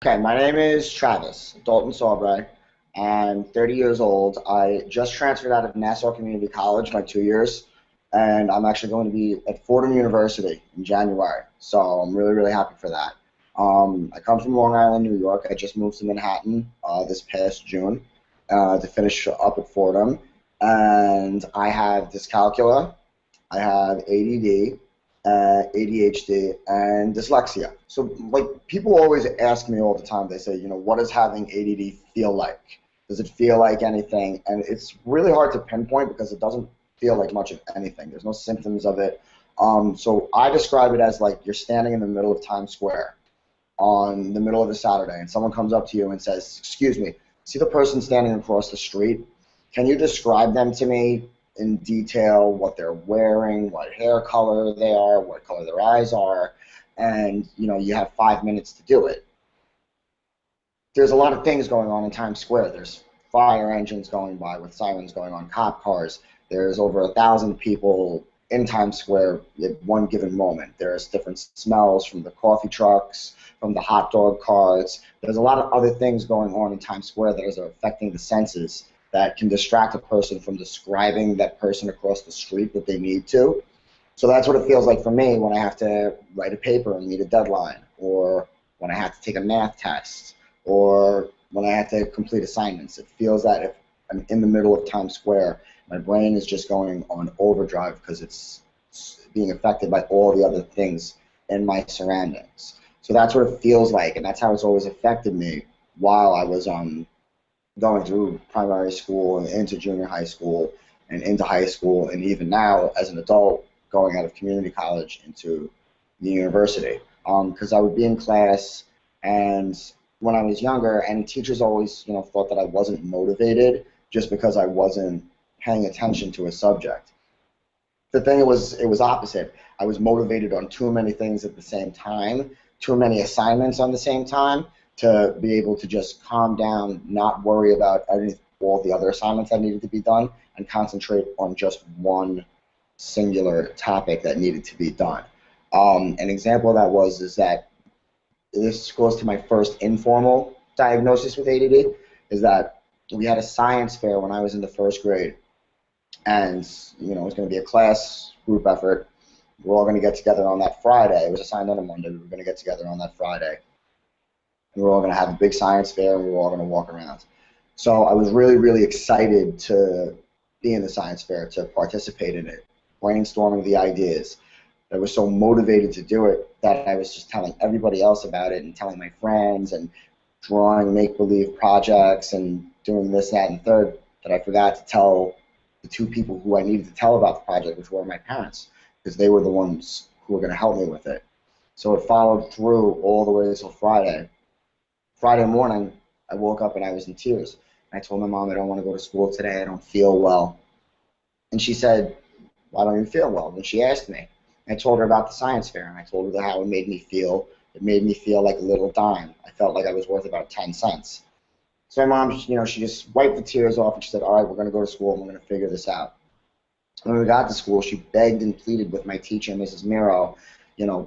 Okay, my name is Travis Dalton Sawbray. I'm 30 years old. I just transferred out of Nassau Community College, my 2 years, and I'm actually going to be at Fordham University in January. So I'm really, really happy for that. I come from Long Island, New York. I just moved to Manhattan this past June to finish up at Fordham, and I have dyscalculia. I have ADD, ADHD, and dyslexia. So, like, people always ask me all the time, they say, what does having ADD feel like? Does it feel like anything? And it's really hard to pinpoint because it doesn't feel like much of anything. There's no symptoms of it. So I describe it as like you're standing in the middle of Times Square on the middle of a Saturday, and someone comes up to you and says, "Excuse me, see the person standing across the street? Can you describe them to me in detail, what they're wearing, what hair color they are, what color their eyes are?" And you have 5 minutes to do it. There's a lot of things going on in Times Square. There's fire engines going by with sirens going on, cop cars. There's over 1,000 people in Times Square at one given moment. There's different smells from the coffee trucks, from the hot dog carts. There's a lot of other things going on in Times Square that are affecting the senses that can distract a person from describing that person across the street that they need to. So that's what it feels like for me when I have to write a paper and meet a deadline, or when I have to take a math test, or when I have to complete assignments. It feels that if I'm in the middle of Times Square, my brain is just going on overdrive because it's being affected by all the other things in my surroundings. So that's what it feels like, and that's how it's always affected me while I was going through primary school and into junior high school and into high school, and even now as an adult going out of community college into the university. Because I would be in class, and when I was younger, and teachers always thought that I wasn't motivated just because I wasn't paying attention to a subject. The thing it was opposite. I was motivated on too many things at the same time, too many assignments on the same time to be able to just calm down, not worry about all the other assignments that needed to be done, and concentrate on just one singular topic that needed to be done. An example of that is that this goes to my first informal diagnosis with ADD, is that we had a science fair when I was in the first grade, and it was going to be a class group effort. We're all going to get together on that Friday. It was assigned on a Monday. We were going to get together on that Friday, and we were all going to have a big science fair, and we were all going to walk around. So I was really, really excited to be in the science fair, to participate in it, brainstorming the ideas. I was so motivated to do it that I was just telling everybody else about it and telling my friends and drawing make-believe projects and doing this, that, and third, that I forgot to tell the two people who I needed to tell about the project, which were my parents, because they were the ones who were going to help me with it. So it followed through all the way until Friday. Friday morning, I woke up and I was in tears. I told my mom, "I don't want to go to school today. I don't feel well." And she said, "Why don't you feel well?" And she asked me. I told her about the science fair, and I told her how it made me feel. It made me feel like a little dime. I felt like I was worth about 10 cents. So my mom, she just wiped the tears off, and she said, "All right, we're going to go to school, and we're going to figure this out." When we got to school, she begged and pleaded with my teacher, Mrs. Miro,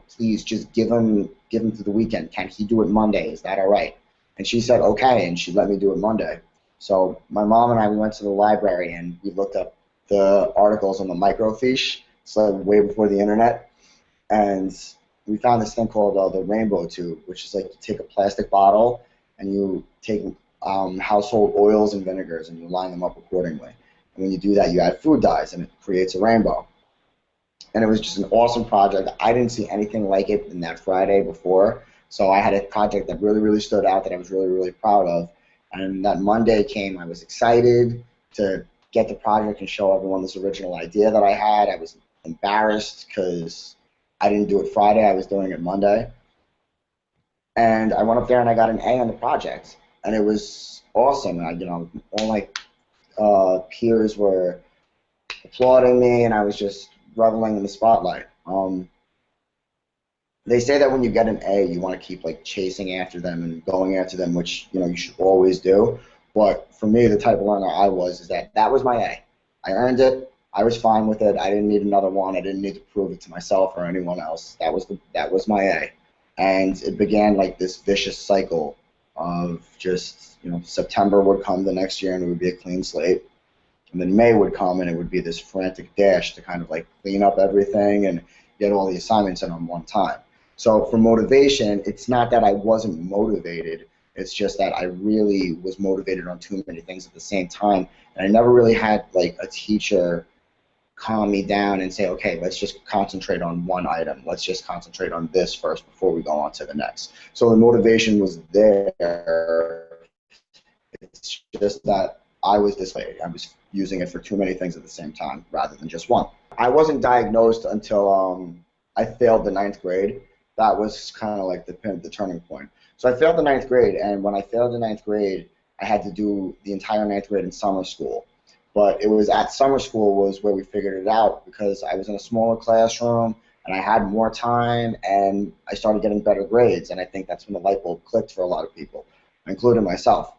"Please just give him to the weekend. Can he do it Monday? Is that all right?" And she said, "Okay," and she let me do it Monday. So my mom and I, we went to the library, and we looked up the articles on the microfiche, so way before the internet, and we found this thing called the rainbow tube, which is like you take a plastic bottle and you take household oils and vinegars and you line them up accordingly. And when you do that, you add food dyes, and it creates a rainbow. And it was just an awesome project. I didn't see anything like it in that Friday before, so I had a project that really, really stood out that I was really, really proud of. And that Monday came, I was excited to get the project and show everyone this original idea that I had. I was embarrassed because I didn't do it Friday. I was doing it Monday. And I went up there and I got an A on the project, and it was awesome. All my peers were applauding me, and I was just reveling in the spotlight. They say that when you get an A, you want to keep like chasing after them and going after them, which you should always do. But for me, the type of learner I was, is that was my A. I earned it. I was fine with it. I didn't need another one. I didn't need to prove it to myself or anyone else. That was my A, and it began like this vicious cycle of just, September would come the next year and it would be a clean slate. And then May would come and it would be this frantic dash to kind of like clean up everything and get all the assignments in on one time. So for motivation, it's not that I wasn't motivated. It's just that I really was motivated on too many things at the same time. And I never really had like a teacher calm me down and say, okay, let's just concentrate on one item. Let's just concentrate on this first before we go on to the next. So the motivation was there. It's just that I was this way. I was using it for too many things at the same time rather than just one. I wasn't diagnosed until I failed the ninth grade. That was kind of like the turning point. So I failed the ninth grade, and when I failed the ninth grade, I had to do the entire ninth grade in summer school. But it was at summer school was where we figured it out because I was in a smaller classroom and I had more time and I started getting better grades, and I think that's when the light bulb clicked for a lot of people, including myself.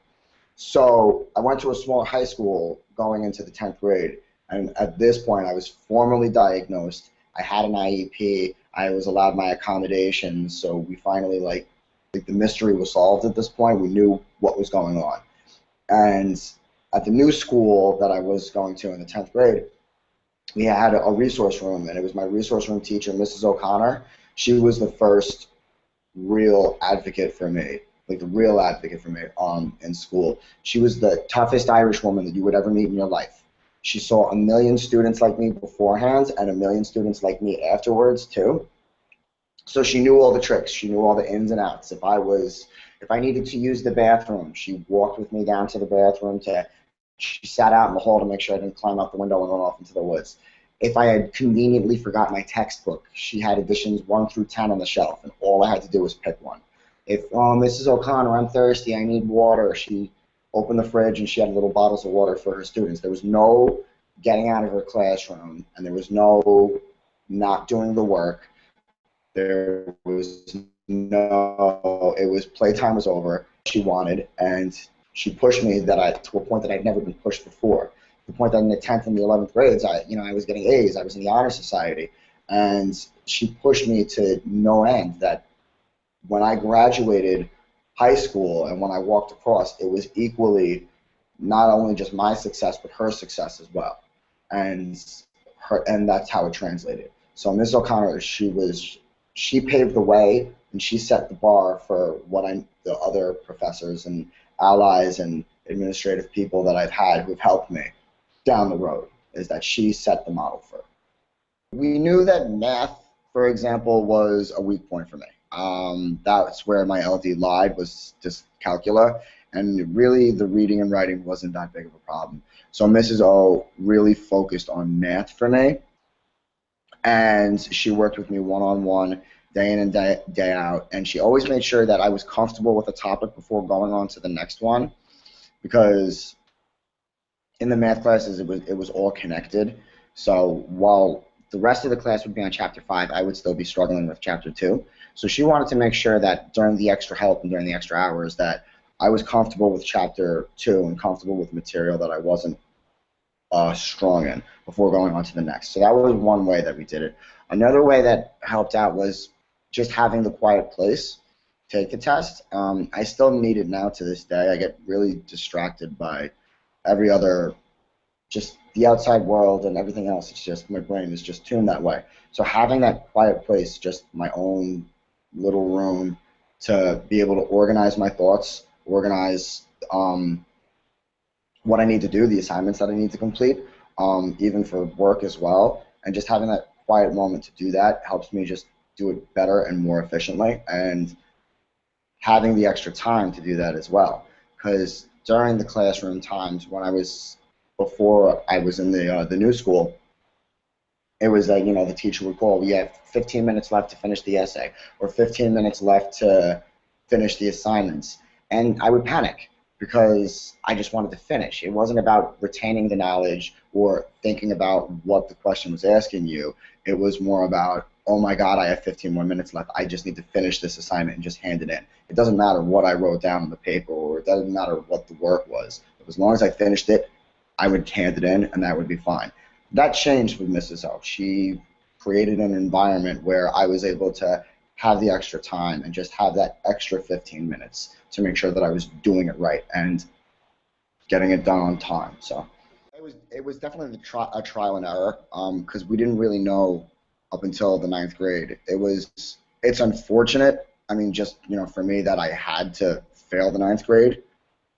So I went to a small high school going into the 10th grade, and at this point I was formally diagnosed. I had an IEP. I was allowed my accommodations, so we finally, like the mystery was solved at this point. We knew what was going on. And at the new school that I was going to in the 10th grade, we had a resource room, and it was my resource room teacher, Mrs. O'Connor. She was the first real advocate for me, like the real advocate for me in school. She was the toughest Irish woman that you would ever meet in your life. She saw a million students like me beforehand and a million students like me afterwards too. So she knew all the tricks. She knew all the ins and outs. If I needed to use the bathroom, she walked with me down to the bathroom. She sat out in the hall to make sure I didn't climb out the window and run off into the woods. If I had conveniently forgot my textbook, she had editions 1 through 10 on the shelf, and all I had to do was pick one. If Mrs. O'Connor, I'm thirsty, I need water, she opened the fridge and she had little bottles of water for her students. There was no getting out of her classroom, and there was no not doing the work. There was no, it was playtime was over. She wanted, and she pushed me to a point that I'd never been pushed before. The point that in the 10th and the 11th grades, I was getting A's. I was in the honor society, and she pushed me to no end. That when I graduated high school and when I walked across, it was equally not only just my success but her success as well, and that's how it translated. So Ms. O'Connor, she paved the way and she set the bar for the other professors and allies and administrative people that I've had who've helped me down the road, is that she set the model for. We knew that math, for example, was a weak point for me. That's where my LD lied, was just calcula, and really the reading and writing wasn't that big of a problem. So Mrs. O really focused on math for me, and she worked with me one-on-one, day in and day out, and she always made sure that I was comfortable with a topic before going on to the next one, because in the math classes it was all connected. So while the rest of the class would be on Chapter 5, I would still be struggling with Chapter 2. So she wanted to make sure that during the extra help and during the extra hours that I was comfortable with Chapter 2 and comfortable with material that I wasn't strong in before going on to the next. So that was one way that we did it. Another way that helped out was just having the quiet place take a test. I still need it now to this day. I get really distracted by every other, just the outside world and everything else. It's just, my brain is just tuned that way. So having that quiet place, just my own little room to be able to organize my thoughts, organize what I need to do, the assignments that I need to complete, even for work as well, and just having that quiet moment to do that helps me just do it better and more efficiently, and having the extra time to do that as well. Because during the classroom times before I was in the new school, it was like, the teacher would call, we have 15 minutes left to finish the essay, or 15 minutes left to finish the assignments. And I would panic because I just wanted to finish. It wasn't about retaining the knowledge or thinking about what the question was asking you. It was more about, oh my God, I have 15 more minutes left. I just need to finish this assignment and just hand it in. It doesn't matter what I wrote down on the paper, or it doesn't matter what the work was. As long as I finished it, I would hand it in, and that would be fine. That changed with Mrs. O. She created an environment where I was able to have the extra time and just have that extra 15 minutes to make sure that I was doing it right and getting it done on time. So it was definitely a trial and error because we didn't really know up until the ninth grade. It's unfortunate. I mean, just for me that I had to fail the ninth grade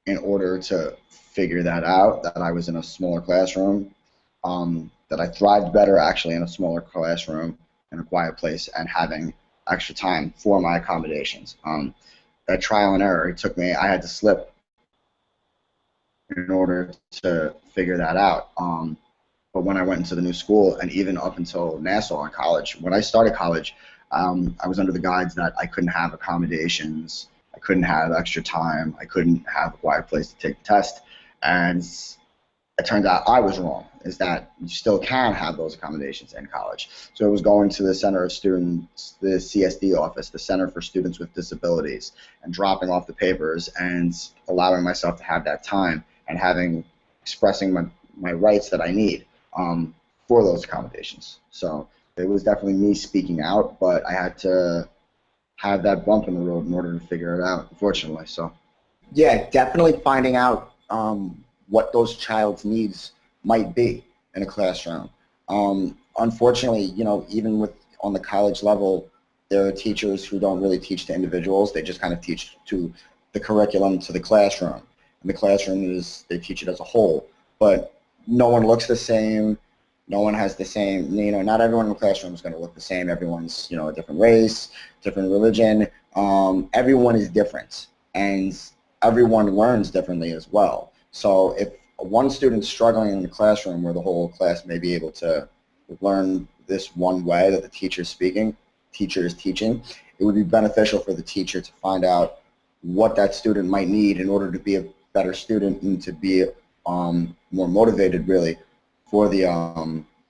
in order to figure that out. That I was in a smaller classroom. That I thrived better actually in a smaller classroom in a quiet place and having extra time for my accommodations. That trial and error. It took me. I had to slip in order to figure that out. But when I went into the new school, and even up until Nassau in college, when I started college, I was under the guides that I couldn't have accommodations, I couldn't have extra time, I couldn't have a quiet place to take the test, and it turned out I was wrong, is that you still can have those accommodations in college. So it was going to the Center of Students, the CSD office, the Center for Students with Disabilities, and dropping off the papers and allowing myself to have that time and expressing my rights that I need for those accommodations. So it was definitely me speaking out, but I had to have that bump in the road in order to figure it out, unfortunately. So yeah, definitely finding out what those child's needs might be in a classroom. Unfortunately, even on the college level, there are teachers who don't really teach to individuals. They just kind of teach to the curriculum, to the classroom. And the classroom they teach it as a whole. But no one looks the same. No one has the same, not everyone in the classroom is going to look the same. Everyone's, a different race, different religion. Everyone is different. And everyone learns differently as well. So if one student's struggling in the classroom where the whole class may be able to learn this one way that the teacher is teaching, it would be beneficial for the teacher to find out what that student might need in order to be a better student and to be more motivated really for the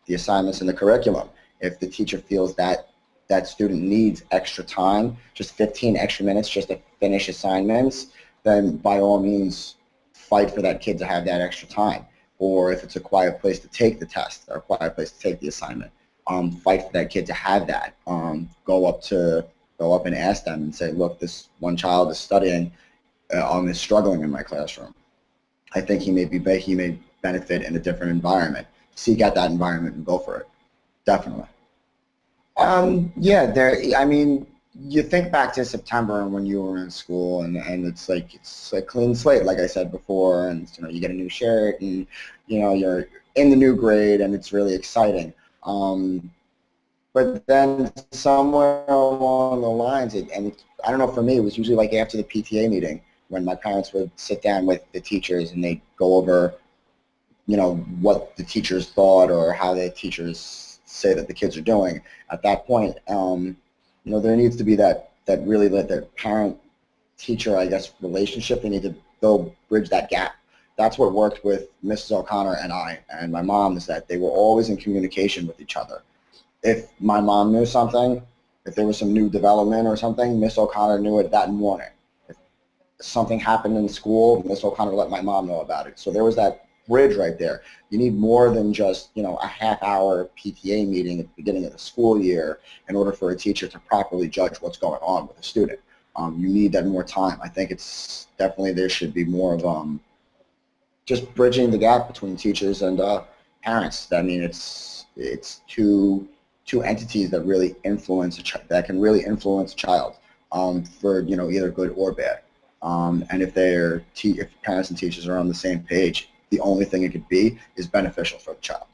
assignments in the curriculum. If the teacher feels that that student needs extra time, just 15 extra minutes just to finish assignments, then by all means fight for that kid to have that extra time. Or if it's a quiet place to take the test or a quiet place to take the assignment, fight for that kid to have that. Go up and ask them and say, look, this one child is studying, is struggling in my classroom. I think he may benefit in a different environment. Seek out that environment and go for it. Definitely. Yeah, I mean, you think back to September and when you were in school, and it's a clean slate, like I said before, and you get a new shirt, and you're in the new grade, and it's really exciting. But then somewhere along the lines, and I don't know, for me, it was usually like after the PTA meeting when my parents would sit down with the teachers and they'd go over, what the teachers thought or how the teachers say that the kids are doing. At that point, there needs to be that parent-teacher, I guess, relationship. They need to bridge that gap. That's what worked with Mrs. O'Connor and I and my mom, is that they were always in communication with each other. If my mom knew something, if there was some new development or something, Miss O'Connor knew it that morning. If something happened in school, Miss O'Connor let my mom know about it. So there was that bridge right there. You need more than just a half-hour PTA meeting at the beginning of the school year in order for a teacher to properly judge what's going on with a student. You need that more time. I think it's definitely, there should be more of just bridging the gap between teachers and parents. I mean, it's two entities that really influence that can really influence a child for either good or bad. And if if parents and teachers are on the same page, the only thing it could be is beneficial for the child.